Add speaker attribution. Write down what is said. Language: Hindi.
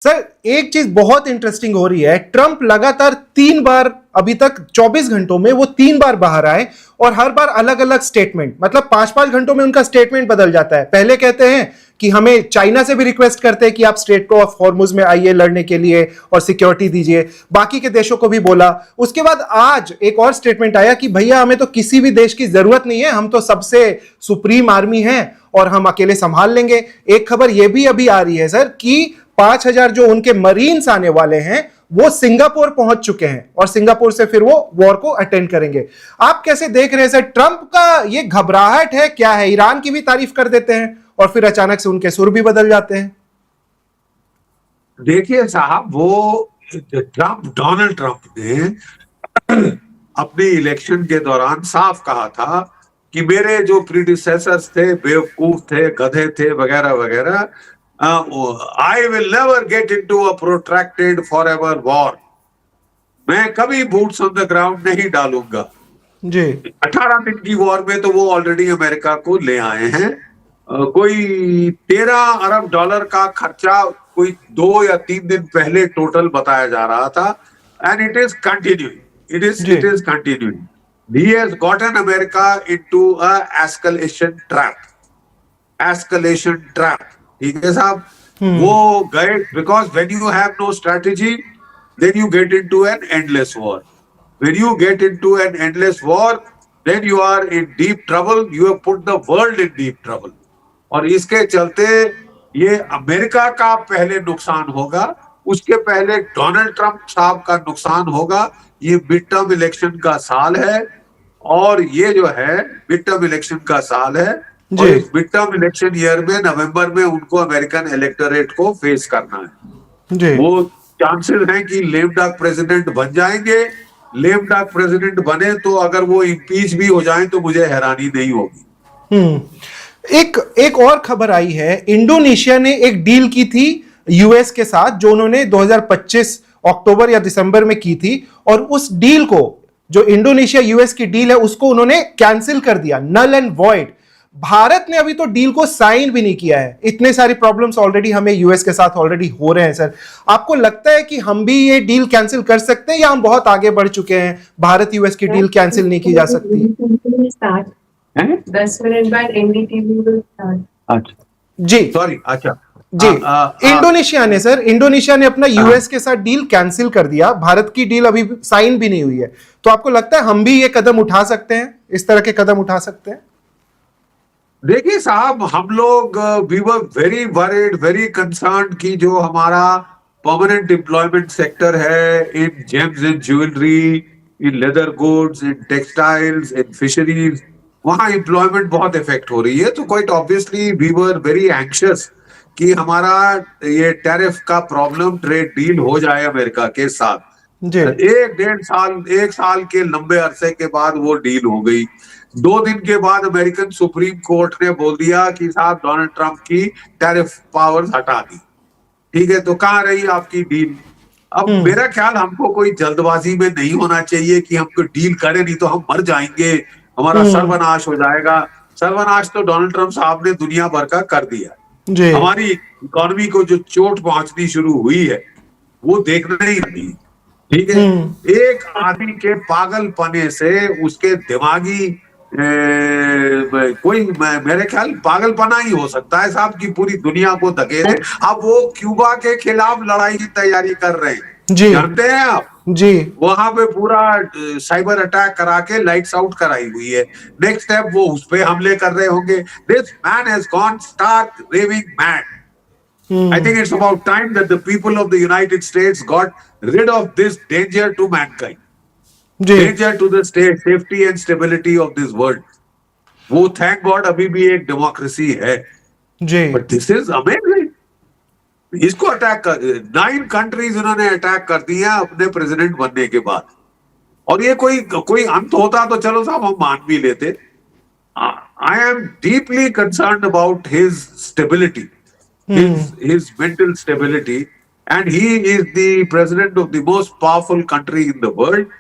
Speaker 1: सर एक चीज बहुत इंटरेस्टिंग हो रही है, ट्रंप लगातार 3 बार अभी तक 24 घंटों में वो 3 बार बाहर आए और हर बार अलग अलग स्टेटमेंट, मतलब 5-5 घंटों में उनका स्टेटमेंट बदल जाता है। पहले कहते हैं कि हमें चाइना से भी रिक्वेस्ट करते हैं कि आप स्ट्रेट ऑफ हॉर्मुज में आइए लड़ने के लिए और सिक्योरिटी दीजिए, बाकी के देशों को भी बोला। उसके बाद आज एक और स्टेटमेंट आया कि भैया हमें तो किसी भी देश की जरूरत नहीं है, हम तो सबसे सुप्रीम आर्मी है और हम अकेले संभाल लेंगे। एक खबर यह भी अभी आ रही है सर कि 5,000 जो उनके मरीन्स आने वाले हैं वो सिंगापुर पहुंच चुके हैं और सिंगापुर से फिर वो वॉर को अटेंड करेंगे। आप कैसे देख रहे हैं सर, ट्रंप का ये घबराहट है क्या है? ईरान की भी तारीफ कर देते हैं और फिर अचानक से उनके सुर भी बदल जाते हैं।
Speaker 2: देखिए साहब, वो डोनाल्ड ट्रंप ने अपने इलेक्शन के दौरान साफ कहा था कि मेरे जो प्रीडिसेसर्स थे बेवकूफ थे, गधे थे, वगैरह वगैरह, I will never get into a protracted forever war. मैं कभी बूट्स ऑन द ग्राउंड नहीं डालूंगा
Speaker 1: जी।
Speaker 2: 18 दिन की वॉर में तो वो ऑलरेडी अमेरिका को ले आए हैं। कोई 13 अरब डॉलर का खर्चा कोई 2 या 3 दिन पहले टोटल बताया जा रहा था, and it is continuing, it is continuing. He has gotten America into a escalation trap. ठीक है साहब, वो गए, because when you have no strategy, then you get into an endless war. When you get into an endless war, then you are in deep trouble. You have put the world in deep trouble. और इसके चलते ये अमेरिका का पहले नुकसान होगा, उसके पहले डोनाल्ड ट्रंप साहब का नुकसान होगा। ये मिड टर्म इलेक्शन का साल है और ये जो है मिड टर्म इलेक्शन का साल है, और इस मिड टर्म इलेक्शन ईयर में नवंबर में उनको अमेरिकन इलेक्टोरेट को फेस करना है जी। वो चांसेस हैं कि लेम डक प्रेसिडेंट बन जाएंगे। लेम डक प्रेसिडेंट बने तो अगर वो इम्पीच भी हो जाएं तो मुझे हैरानी नहीं होगी।
Speaker 1: एक और खबर आई है, इंडोनेशिया ने एक डील की थी यूएस के साथ जो उन्होंने 2025 अक्टूबर या दिसंबर में की थी, और उस डील को, जो इंडोनेशिया यूएस की डील है, उसको उन्होंने कैंसिल कर दिया, नल एंड वॉइड। भारत ने अभी तो डील को साइन भी नहीं किया है। इतने सारी प्रॉब्लम्स ऑलरेडी हमें यूएस के साथ ऑलरेडी हो रहे हैं सर। आपको लगता है कि हम भी ये डील कैंसिल कर सकते हैं या हम बहुत आगे बढ़ चुके हैं, भारत यूएस की डील कैंसिल नहीं की जा सकती?
Speaker 3: 10 मिनट बाद एनडीटीवी विल स्टार्ट।
Speaker 2: अच्छा
Speaker 1: जी,
Speaker 2: सॉरी, अच्छा
Speaker 1: जी। इंडोनेशिया ने अपना यूएस के साथ डील कैंसिल कर दिया, भारत की डील अभी साइन भी नहीं हुई है। तो आपको लगता है हम भी ये कदम उठा सकते हैं, इस तरह के कदम उठा सकते हैं?
Speaker 2: देखिए साहब, हम लोग we were very worried, very concerned कि जो हमारा परमानेंट एम्प्लॉयमेंट सेक्टर है in gems and jewellery, in leather goods, in textiles, in fisheries, वहां एम्प्लॉयमेंट बहुत इफेक्ट हो रही है। तो quite obviously we were very anxious कि हमारा ये टैरिफ का प्रॉब्लम ट्रेड डील हो जाए अमेरिका के साथ। 1 साल के लंबे अरसे के बाद वो डील हो गई। 2 दिन के बाद अमेरिकन सुप्रीम कोर्ट ने बोल दिया कि साहब डोनाल्ड ट्रंप की टैरिफ पावर्स हटा दी। ठीक है, तो कहाँ रही आपकी डील? अब मेरा ख्याल हमको कोई जल्दबाजी में नहीं होना चाहिए कि हमको डील करें, नहीं तो हम मर जाएंगे, हमारा सर्वनाश हो जाएगा। सर्वनाश तो डोनाल्ड ट्रंप साहब ने दुनिया भर का कर दिया। हमारी इकोनॉमी को जो चोट पहुंचनी शुरू हुई है वो देखना ही नहीं। ठीक है, एक आदमी के पागलपने से, उसके दिमागी कोई मेरे ख्याल पागलपना ही हो सकता है साहब की पूरी दुनिया को धकेले। अब वो क्यूबा के खिलाफ लड़ाई की तैयारी कर रहे हैं, जानते हैं आप
Speaker 1: जी।
Speaker 2: वहां पे पूरा साइबर अटैक करा के लाइट्स आउट कराई हुई है। नेक्स्ट स्टेप वो उस पे हमले कर रहे होंगे। This man has gone stark raving mad. I think it's about time that the people of the United States got rid of this danger to mankind, danger to the safety and stability of this world. वो thank God अभी भी एक डेमोक्रेसी है, but this is amazing. इसको अटैक कर 9 कंट्रीज उन्होंने अटैक कर दिया अपने प्रेसिडेंट बनने के बाद, और ये कोई अंत होता तो चलो साहब हम मान भी लेते। I am deeply concerned about his stability, his mental stability, and he is the president of the most powerful country in the world.